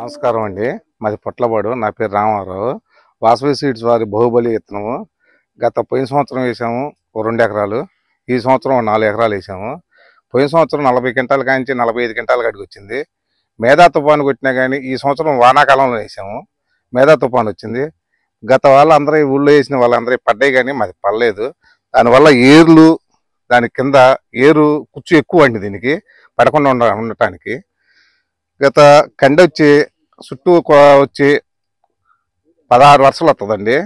నమస్కారం అండి. మాది పొట్లపాడు. నా పేరు రామారావు. వాసవి సీడ్స్ వారి బాహుబలి విత్తనము పోయిన సంవత్సరం వేసాము 2 ఎకరాలు. ఈ సంవత్సరం 4 ఎకరాలు వేసాము. పోయిన సంవత్సరం 40 క్వింటాల కాంచి 45 క్వింటాల కాడికి వచ్చింది. మేధా తుఫాను కొట్టినా కానీ ఈ సంవత్సరం వానాకాలంలో వేసాము. మేధా తుఫాను వచ్చింది. గత వాళ్ళందరూ ఊళ్ళో వేసిన వాళ్ళందరూ పడ్డాయి కానీ మాది పడలేదు. దానివల్ల ఏర్లు దాని కింద ఏరు కుచ్చు ఎక్కువ అండి, దీనికి పడకుండా ఉండటానికి. గత కండి వచ్చి చుట్టూ వచ్చి 16 వరుసలు వస్తుందండి.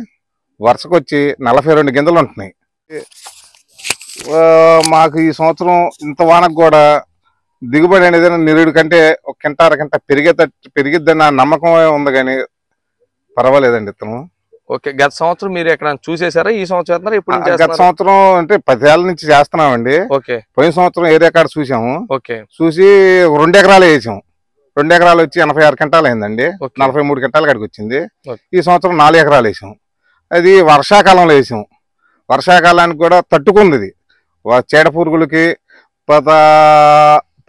వరుసకు వచ్చి 42 గింజలు ఉంటున్నాయి. మాకు ఈ సంవత్సరం ఇంత వానకు కూడా దిగుబడి అనేది నిరుడు కంటే ఒక కింట అరకింట పెరిగిద్దన్న నమ్మకం ఉంది, కానీ పర్వాలేదండి ఇతను. ఓకే, గత సంవత్సరం మీరు ఎక్కడ చూసేసారా? ఈ సంవత్సరం ఇప్పుడు గత సంవత్సరం అంటే 10 ఏళ్ళ నుంచి చేస్తున్నామండి. ఓకే, పోయిన సంవత్సరం ఏరియా కాడ చూసాము. ఓకే, చూసి 2 ఎకరాలు వేసాము. 2 ఎకరాలు వచ్చి 86 క్వింటాలు అయిందండి. 43 క్వింటాల కాడికి వచ్చింది. ఈ సంవత్సరం 4 ఎకరాలు వేసాం. అది వర్షాకాలంలో వేసాం. వర్షాకాలానికి కూడా తట్టుకుంది. ఇది చీడ పురుగులకి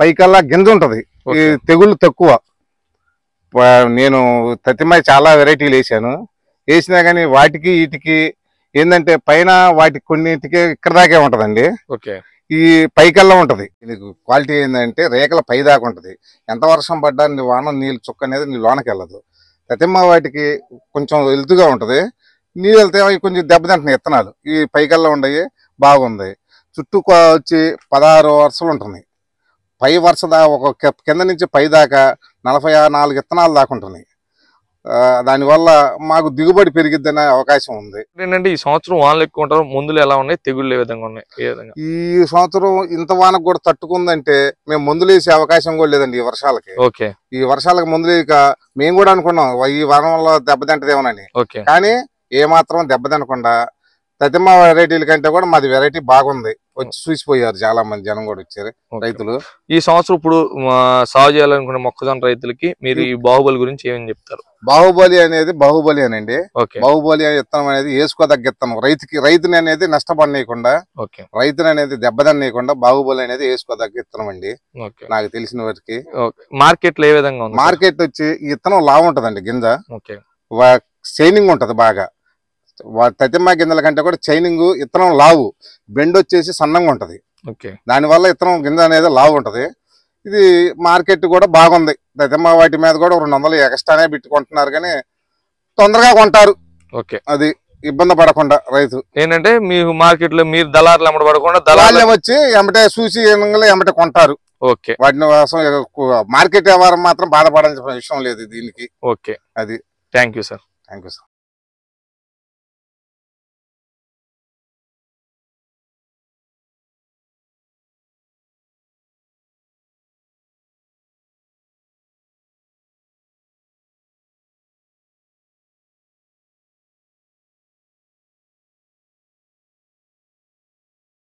పైకల్లా గింజ ఉంటది. ఈ తెగుళ్ళు తక్కువ. నేను తతిమాయి చాలా వెరైటీలు వేసాను. వేసినా కానీ వాటికి వీటికి ఏంటంటే పైన వాటికి కొన్నిటికి ఇక్కడ దాకే ఉంటదండి. ఈ పైకల్లా ఉంటది. దీనికి క్వాలిటీ ఏంటంటే రేఖల పై దాకా ఉంటది. ఎంత వర్షం పడ్డా వాన నీళ్ళు చుక్క అనేది నీ లోనకి వెళ్ళదు. తతిమ్మ వాటికి కొంచెం ఎలుతుగా ఉంటది. నీళ్ళు వెళ్తే అవి కొంచెం దెబ్బతింటున్నాయి విత్తనాలు. ఈ పైకల్లా ఉండయి, బాగుంది. చుట్టూ వచ్చి 16 వరుసలు ఉంటున్నాయి. పై వరుస ఒక కింద నుంచి పై దాకా 44 విత్తనాలు దాకా ఉంటున్నాయి. దానివల్ల మాకు దిగుబడి పెరిగిద్దనే అవకాశం ఉంది. ఏంటంటే ఈ సంవత్సరం వానలు ఎక్కువ ఉంటారు, మందులు ఎలా ఉన్నాయి, తెగుళ్ళు ఏ విధంగా ఉన్నాయి? ఈ సంవత్సరం ఇంత వానకు కూడా తట్టుకుందంటే మేము మందులు వేసే అవకాశం కూడా లేదండి ఈ వర్షాలకి. ఓకే, ఈ వర్షాలకు మందులు వేయక మేము కూడా అనుకున్నాం ఈ వారం వల్ల దెబ్బతింటదేమోనని. కానీ ఏ మాత్రం దెబ్బతినకుండా తతిమ్మ వెరైటీల కంటే కూడా మాది వెరైటీ బాగుంది. వచ్చి చూసిపోయారు, చాలా మంది జనం కూడా వచ్చారు రైతులు. ఈ సంవత్సరం ఇప్పుడు సాగు చేయాలనుకున్న మొక్కజొన్న రైతులకి మీరు ఈ బాహుబలి గురించి ఏమని చెప్తారు? బాహుబలి అనండి. బాహుబలి విత్తనం అనేది వేసుకోదగ్గ విత్తనం. రైతుని అనేది నష్టపడనీయకుండా, రైతుని అనేది దెబ్బతినీయకుండా బాహుబలి అనేది వేసుకోదగ్గ విత్తనం అండి నాకు తెలిసిన వరకు. మార్కెట్ లో ఏ విధంగా ఉంది? మార్కెట్ వచ్చి ఈ విత్తనం లావు ఉంటదండి. గింజ షైనింగ్ ఉంటది బాగా. తతిమ్మ గింజల కంటే కూడా షైనింగ్, విత్తనం లావు, బెండ్ వచ్చేసి సన్నంగా ఉంటది. దానివల్ల విత్తనం గింజ అనేది లావు ఉంటది. ఇది మార్కెట్ కూడా బాగుంది. తతిమ్మ వాటి మీద కూడా 200 ఎక్స్ట్రానే పెట్టుకుంటున్నారు, కానీ తొందరగా కొంటారు. అది ఇబ్బంది పడకుండా రైతు ఏంటంటే మీకు మార్కెట్ లో మీరు దళారులు ఎమ్మట పడకుండా దళారులు వచ్చి ఎమ్మటే చూసి ఎమ్మటే కొంటారు. వాటిని మార్కెట్ వ్యవహారం మాత్రం బాధపడాల్సిన విషయం లేదు దీనికి. అది థ్యాంక్ యూ సార్.